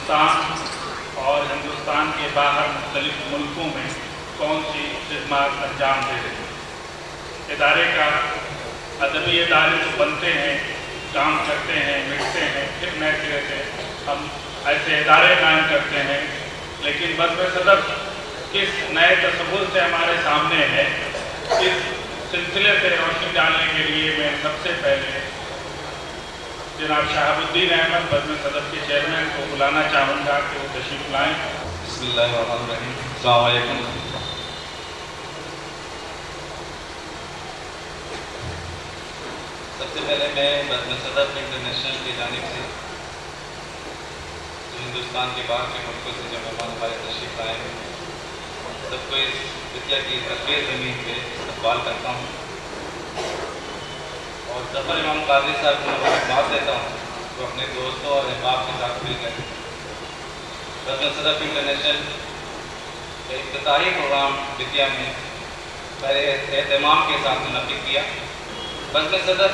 हिंदुस्तान और हिंदुस्तान के बाहर मुख्तलिफ मुल्कों में कौन सी खिदमत अंजाम दे रहे हैं। इदारे का अदबी इदारे तो बनते हैं, काम करते हैं, मिटते हैं, फिर नए सिरे से हम ऐसे इदारे कायम करते हैं, लेकिन बज़्म सदर किस नए तस्वुर से हमारे सामने है, इस सिलसिले से रोशनी डालने के लिए मैं सबसे पहले जनाब शहाबुद्दीन अहमद बज़्म सदर के चेयरमैन को बुलाना चाहूँगा कि वो तशरीफ लाएँ। बिस्मिल्लाहिर्रहमानिर्रहीम। अस्सलामु अलैकुम। सबसे पहले मैं बज़्म सदर इंटरनेशनल की जानिब से जो हिंदुस्तान के बाहर के मुल्कों से जो मेहमान हमारे तशरीफ लाए हैं, सबको इस विद्या की तस्वीर ज़मीन पे इस्तकबाल करता हूँ और ज़फ़र इमाम काजी साहब को मुबारकबाद देता हूँ तो अपने दोस्तों और अहबाब के साथ मिलकर बज़्म सदर इंटरनेशनल का इफ्तिताही प्रोग्राम विद्या में बड़े एहतमाम के साथ मुनक़िद किया। बज़्म सदर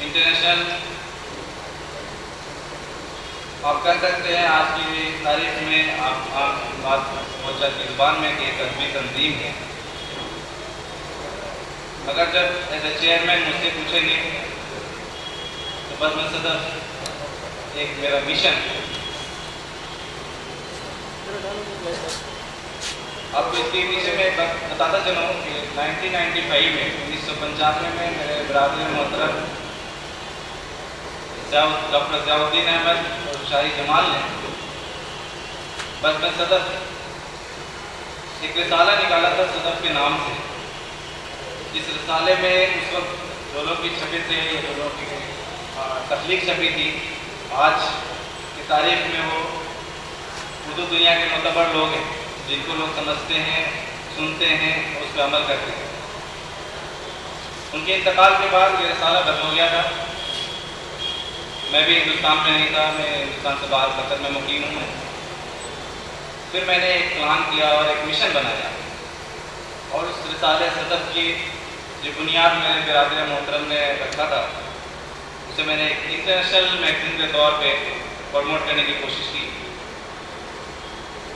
इंटरनेशनल आप कह सकते हैं आज की तारीख में आप बात मोर्चा की ज़ुबान में कि एक अदबी तंजीम है। अगर जब एज ए चेयरमैन मुझसे पूछेंगे तो बज़्म सदर एक मेरा मिशन है। आपको इसके पीछे मैं बताता चला हूँ कि 1995 में 1995 में मेरे बरादर मोहतरम डॉक्टर ज़ियाउद्दीन अहमद और शाही जमाल ने बज़्म सदर एक रिसाला निकाला था सदर के नाम से। इस रिसाले में उस वक्त डोलों की छपी थे, डोलों की तख्लीक छपी थी। आज की तारीख में वो उर्दू दुनिया के मोतबर लोग हैं जिनको लोग समझते हैं, सुनते हैं और उस पर अमल करते हैं। उनके इंतकाल के बाद ये रिसाला खत्म हो गया था। मैं भी हिंदुस्तान में नहीं था, मैं हिंदुस्तान से बाहर कतर में मुकीम हूँ। फिर मैंने एक प्लान किया और एक मिशन बनाया और उस रिसाले सदर की जो बुनियाद मेरे बिरादर मोहतरम ने रखा था उसे मैंने एक इंटरनेशनल मैगज़ीन के तौर पे प्रमोट करने की कोशिश की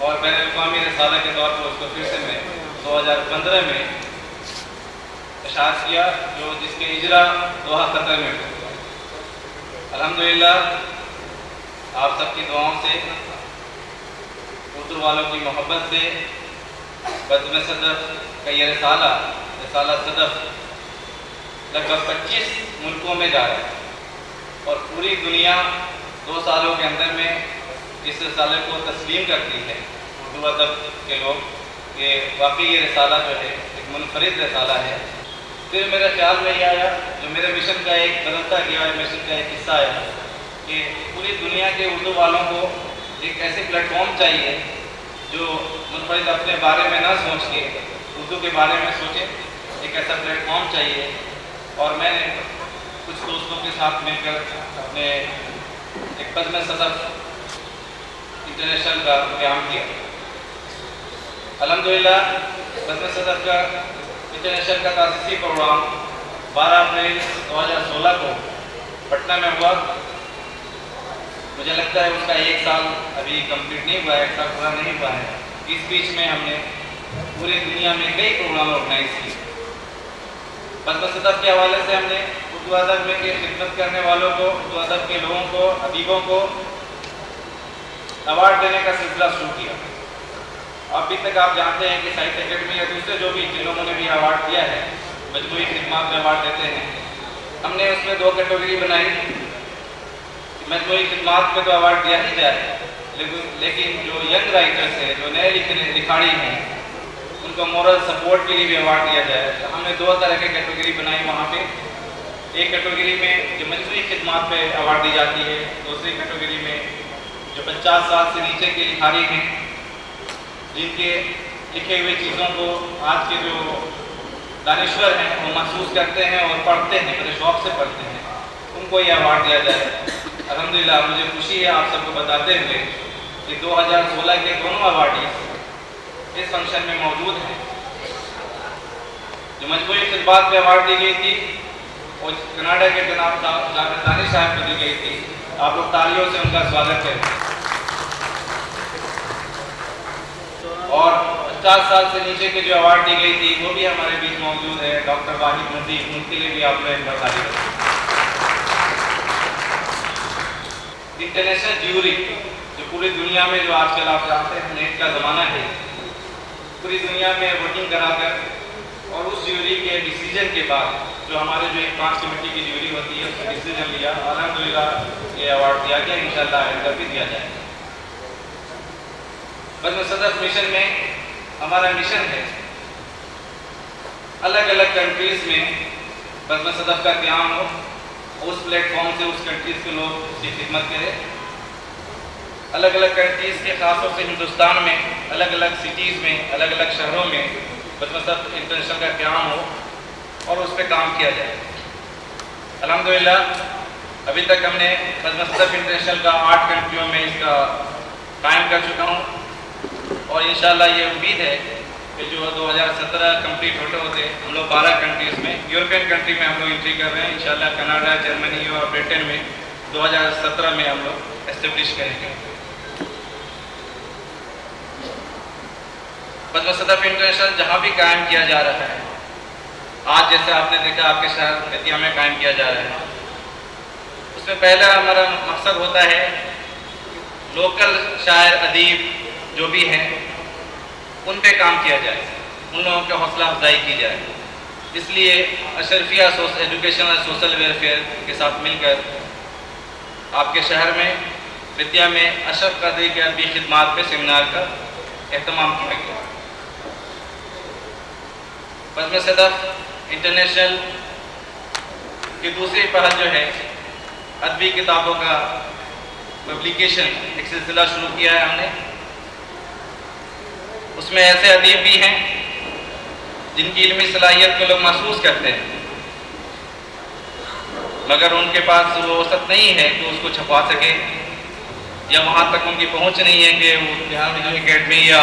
और बैनुल अक़वामी रिसाला के तौर पर उसको फिर से मैं 2015 में इशाअत किया, जो जिसके इजरा दोहा कतर में हुआ। अल्हम्दुलिल्लाह आप सबकी दुआओं से, उर्दू वालों की मोहब्बत से बज़्म सदर का ये रिसाला सदर लगभग 25 मुल्कों में जा रहा है और पूरी दुनिया 2 सालों के अंदर में इस रिसाले को तस्लीम करती है उर्दू अदब के लोग कि वाकई ये रिसाला जो है एक मुनफरिद रिसाला है। फिर मेरे ख्याल में ये आया, जो मेरे मिशन का एक बदलता गया मिशन का एक हिस्सा आया कि पूरी दुनिया के उर्दू वालों को एक ऐसे प्लेटफॉर्म चाहिए जो मुनफरिद अपने बारे में ना सोच के उर्दू के बारे में सोचे। एक ऐसा प्लेटफॉर्म चाहिए और मैंने कुछ दोस्तों के साथ मिलकर अपने एक बज़्म सदर इंटरनेशनल का क़याम किया। अल्हम्दुलिल्लाह बज़्म सदर का इंटरनेशनल का तासीसी प्रोग्राम 12 अप्रैल 2016 को पटना में हुआ। मुझे लगता है उसका 1 साल अभी कंप्लीट नहीं हुआ है, 1 साल पूरा नहीं हुआ है। इस बीच में हमने पूरी दुनिया में कई प्रोग्राम ऑर्गेनाइज किए। बज़्म सदर के हवाले से हमने उर्दू अदब में के खिदमत करने वालों को, उर्दू अदब के लोगों को, अदीबों को अवार्ड देने का सिलसिला शुरू किया। अभी तक आप जानते हैं कि साहित्य अकेडमी या दूसरे जो भी जिन लोगों ने भी अवार्ड दिया है, मजमूई खिदमत में अवार्ड देते हैं। हमने उसमें 2 कैटेगरी बनाई। मजमूई खिदमत में तो अवार्ड दिया ही जाए, लेकिन जो यंग राइटर्स हैं, जो नए लिखाड़ी हैं, उनको मोरल सपोर्ट के लिए भी अवार्ड दिया जाए। तो हमने 2 तरह की कैटेगरी बनाई वहाँ पे। एक कैटेगरी में जो मजमूई खिदमत पे अवार्ड दी जाती है, दूसरी कैटेगरी में जो 50 साल से नीचे के लिखारी हैं, जिनके लिखे हुए चीज़ों को आज के जो दानिश्वर हैं वो महसूस करते हैं और पढ़ते हैं, बड़े शौक़ से पढ़ते हैं, उनको ये अवार्ड दिया जाए। अल्हम्दुलिल्लाह मुझे खुशी है आप सबको बताते हुए कि 2016 के दोनों अवार्डीज इस फंक्शन में मौजूद हैं। जो मजमूई खिदमत पे अवार्ड दी गई थी वो कनाडा के जनाब दानिश साहब को दी गई थी आप लोग तालियों से उनका स्वागत करें। और 50 साल से नीचे के जो अवार्ड दी गई थी वो भी हमारे बीच मौजूद है। डॉक्टर वाहिद नज़ीर, उनके लिए भी आप लोग एक बार ताली बजाएं। इंटरनेशनल ज्यूरी जो पूरी दुनिया में, जो आजकल आप जानते हैं नेट का ज़माना है, पूरी दुनिया में वोटिंग कराकर और उस ज्यूरी के डिसीजन के बाद जो हमारे जो एक 5 कमेटी की ज्यूरी होती है उसने डिसीजन लिया, अल्हम्दुलिल्लाह ये अवार्ड दिया गया, इंशाअल्लाह आइंदा भी दिया जाएगा। बज़्म सदफ़ मिशन में हमारा मिशन है अलग अलग कंट्रीज़ में बज़्म सदफ़ का क़याम हो, उस प्लेटफॉर्म से उस कंट्रीज़ के लोग उसकी खिदमत करें। अलग अलग कंट्रीज़ के ख़ासतौर से हिंदुस्तान में अलग अलग सिटीज़ में, अलग अलग शहरों में बज़्म सदफ़ इंटरनेशनल का क़याम हो और उस पर काम किया जाए। अल्हम्दुलिल्लाह अभी तक हमने बज़्म सदफ़ इंटरनेशनल का 8 कंट्रियों में इसका कायम कर चुका हूँ और इंशाअल्लाह ये उम्मीद है कि जो 2017 कंप्लीट होते होते हम लोग 12 कंट्रीज़ में, यूरोपियन कंट्री में हम लोग एंट्री कर रहे हैं। इंशाअल्लाह कनाडा, जर्मनी और ब्रिटेन में 2017 में हम लोग एस्टेब्लिश करेंगे। बज़्म सदफ़ इंटरनेशनल जहाँ भी कायम किया जा रहा है, आज जैसे आपने देखा आपके शहर बेतिया में कायम किया जा रहा है, उसमें पहला हमारा मकसद होता है लोकल शायर अदीब जो भी हैं उन पे काम किया जाए, उन लोगों की हौसला अफजाई की जाए। इसलिए अशरफिया एजुकेशन और सोशल वेलफेयर के साथ मिलकर आपके शहर में बेतिया में अशरफ क़ादरी के अदबी खिदमात पे सेमिनार का एहतमाम किया गया। बज़्म सदफ़ इंटरनेशनल की दूसरी पहल जो है अदबी किताबों का पब्लिकेशन, एक सिलसिला शुरू किया है हमने। उसमें ऐसे अदीब भी हैं जिनकी इल्मी सलाहियत को लोग महसूस करते हैं मगर उनके पास वो वसत नहीं है कि उसको छपवा सके, या वहाँ तक उनकी पहुँच नहीं है कि वो बिहार जो अकेडमी या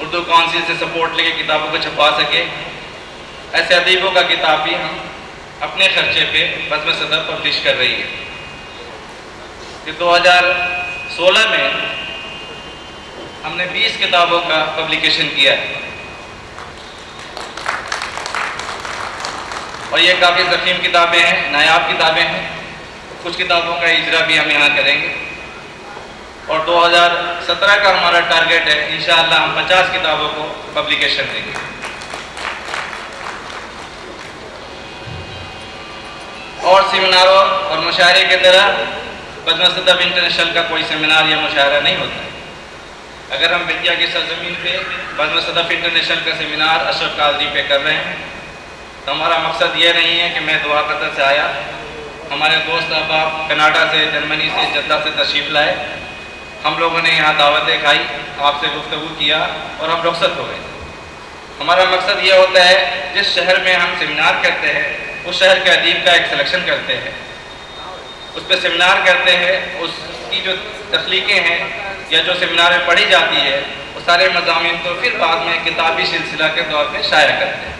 उर्दू काउंसिल से सपोर्ट लेके किताबों को छपवा सके। ऐसे अदीबों का किताब भी हम अपने खर्चे पे बज़्म सदफ़ पब्लिश कर रही है। कि 2016 में हमने 20 किताबों का पब्लिकेशन किया है और ये काफ़ी ज़ख़ीम किताबें हैं, नायाब किताबें हैं। कुछ किताबों का इजरा भी हम यहाँ करेंगे और 2017 का हमारा टारगेट है, इंशाअल्लाह हम 50 किताबों को पब्लिकेशन देंगे। और सेमिनारों और मुशायरे की तरह बज़्म सदफ़ इंटरनेशनल का कोई सेमिनार या मुशायरा नहीं होता है। अगर हम बेतिया की सरजमीन पे बज़्म सदफ़ इंटरनेशनल का सेमिनार अशरफ क़ादरी पे कर रहे हैं तो हमारा मकसद ये नहीं है कि मैं दुआ कतर से आया, हमारे दोस्त अहबाब कनाडा से, जर्मनी से, जद्दा से तशरीफ़ लाए, हम लोगों ने यहाँ दावतें खाई, आपसे गुफ्तगू किया और हम रुखसत हो गए। हमारा मकसद ये होता है जिस शहर में हम सेमिनार करते हैं उस शहर के अदीब का एक सिलेक्शन करते हैं, उस पर सेमिनार करते हैं, उसकी जो तख्लीक़ें हैं या जो सेमिनार में पढ़ी जाती है वो सारे मज़ामीन तो फिर बाद में किताबी सिलसिला के तौर पे शाया करते हैं।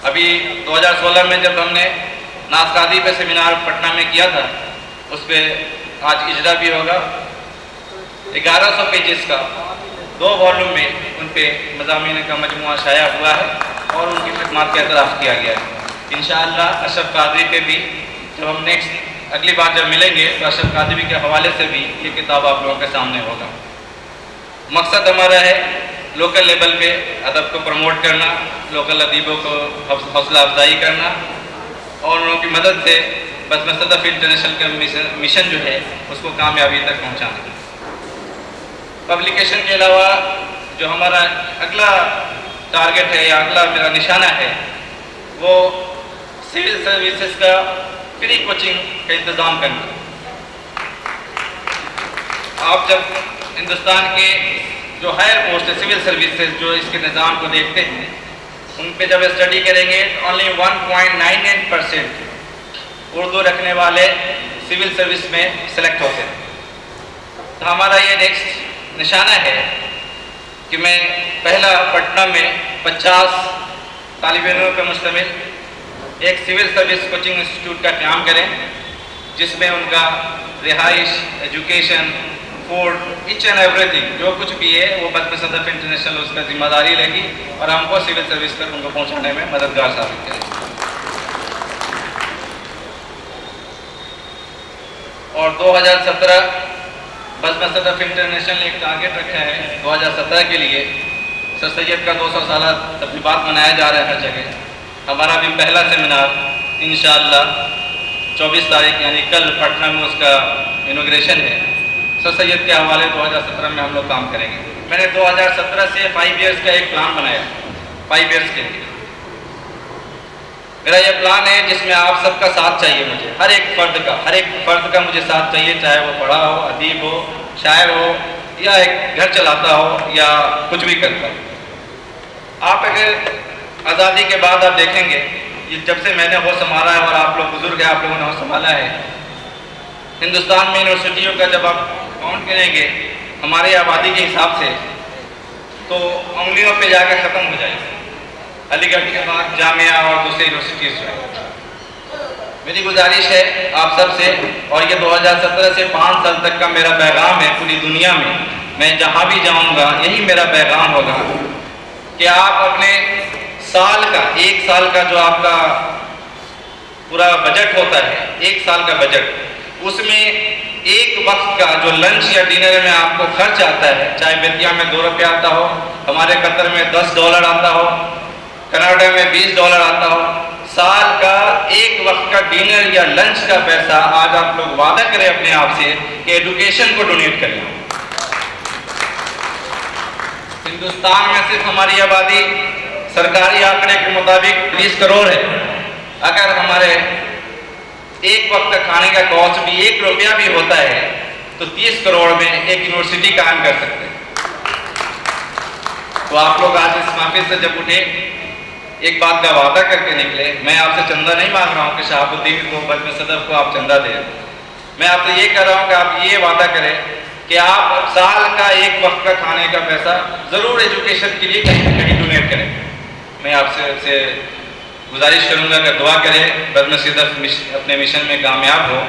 अभी 2016 में जब हमने नासकादी पे सेमिनार पटना में किया था, उस पर आज इजरा भी होगा। 1100 पेजेस का 2 वॉल्यूम में उन पे मज़ामीन का मजमुआ शाया हुआ है और उनकी खिदमत का एतराफ़ किया गया है। इंशाअल्लाह अशरफ क़ादरी पे भी जब हम अगली बार जब मिलेंगे तो अशरफ क़ादरी के हवाले से भी ये किताब आप लोगों के सामने होगा। मकसद हमारा है लोकल लेवल पे अदब को प्रमोट करना, लोकल अदीबों को हौसला अफजाई करना और उन लोगों की मदद से बज़्म सदफ़ इंटरनेशनल का मिशन जो है उसको कामयाबी तक पहुँचाना। पब्लिकेशन के अलावा जो हमारा अगला टारगेट है या अगला मेरा निशाना है वो सिविल सर्विसेज का फ्री कोचिंग का इंतज़ाम करना। आप जब हिंदुस्तान के जो हायर पोस्ट है सिविल सर्विसेज जो इसके निज़ाम को देखते हैं उन पे जब स्टडी करेंगे तो ओनली 1.99% उर्दू रखने वाले सिविल सर्विस में सेलेक्ट होते हैं। तो हमारा ये नेक्स्ट निशाना है कि मैं पहला पटना में 50 तालिब इल्मों पर मुश्तमिल ایک سول سروس کوچنگ انسٹیٹیوٹ کا قیام کریں جس میں ان کا رہائش، education, food, each and everything جو کچھ بھی ہے وہ بزم صدف انٹرنیشنل اس کا ذمہ داری لے گی اور ہم کو سول سروس تک ان کو پہنچانے میں مددگار ثابت کرے گی۔ اور 2017 بزم صدف انٹرنیشنل نے ایک ٹارگیٹ رکھا ہے 2017 کے لیے سر سید کا 200 سالہ تقریبات منایا جا رہا ہے ہر جگہ۔ ہمارا بھی پہلا سیمینار انشاءاللہ 24 تاریخ یعنی کل پٹنہ میں اس کا انوگریشن ہے۔ سر سید کے حوالے 2017 میں ہم لوگ کام کریں گے۔ میں نے 2017 سے 5 ایئرس کا ایک پلان بنایا 5 ایئرس کے لیے۔ میرا یہ پلان ہے جس میں آپ سب کا ساتھ چاہیے مجھے، ہر ایک فرد کا مجھے ساتھ چاہیے، چاہے وہ پڑھا ہو، ادیب ہو، شاعر ہو یا ایک گھر چلاتا ہو یا کچھ بھی کرتا ہو۔ آپ اگر آزادی کے بعد آپ دیکھیں گے یہ جب سے میں نے وہ سنبھالا ہے اور آپ لوگ بزرگ ہیں آپ لوگوں نے وہ سنبھالا ہے، ہندوستان میں یونیورسٹیوں کا جب آپ کاؤنٹ کریں گے ہماری آبادی کے حساب سے تو انگلیوں پہ جا کے ختم ہو جائے گی۔ علی گڑھ کے بعد جامعہ اور دوسری یونیورسٹیز جو ہے۔ میری گزارش ہے آپ سب سے، اور یہ 2017 سے 5 سال تک کا میرا پیغام ہے پوری دنیا میں جہاں بھی جاؤں گا یہی میرا پیغام ہوگا کہ آپ اپنے ایک سال کا جو آپ کا پورا بجٹ ہوتا ہے، 1 سال کا بجٹ، اس میں ایک وقت کا جو لنچ یا ڈنر میں آپ کو خرچ آتا ہے، چاہے بیتیا میں 2 روپے آتا ہو، ہمارے قطر میں $10 آتا ہو، کینیڈا میں $20 آتا ہو، سال کا ایک وقت کا ڈنر یا لنچ کا پیسہ آج آپ لوگ وعدہ کریں اپنے آپ سے کہ ایڈوکیشن کو ڈونیٹ کریں۔ ہندوستان میں صرف ہماری آبادی سرکاری آنکڑے کے مطابق 20 کروڑ ہے۔ اگر ہمارے ایک وقت کا کھانے کا کاسٹ بھی 1 روپیہ بھی ہوتا ہے تو 30 کروڑ میں ایک یونیورسٹی قائم کر سکتے ہیں۔ تو آپ لوگ آج اس محفل سے جب اٹھے ایک بات کا وعدہ کر کے نکلے، میں آپ سے چندہ نہیں مانگ رہا ہوں کہ شہاب الدین کو، بزم صدف کو آپ چندہ دیں، میں آپ سے یہ کہہ رہا ہوں کہ آپ یہ وعدہ کریں کہ آپ سال کا ایک وقت کا کھانے کا پیسہ ضرور ایجوکیشن کے لیے کہیں نہ کہیں ڈونیٹ کریں۔ میں آپ سے گزارش کروں گا کہ دعا کریں بزم صدف اپنے مشن میں کامیاب ہو۔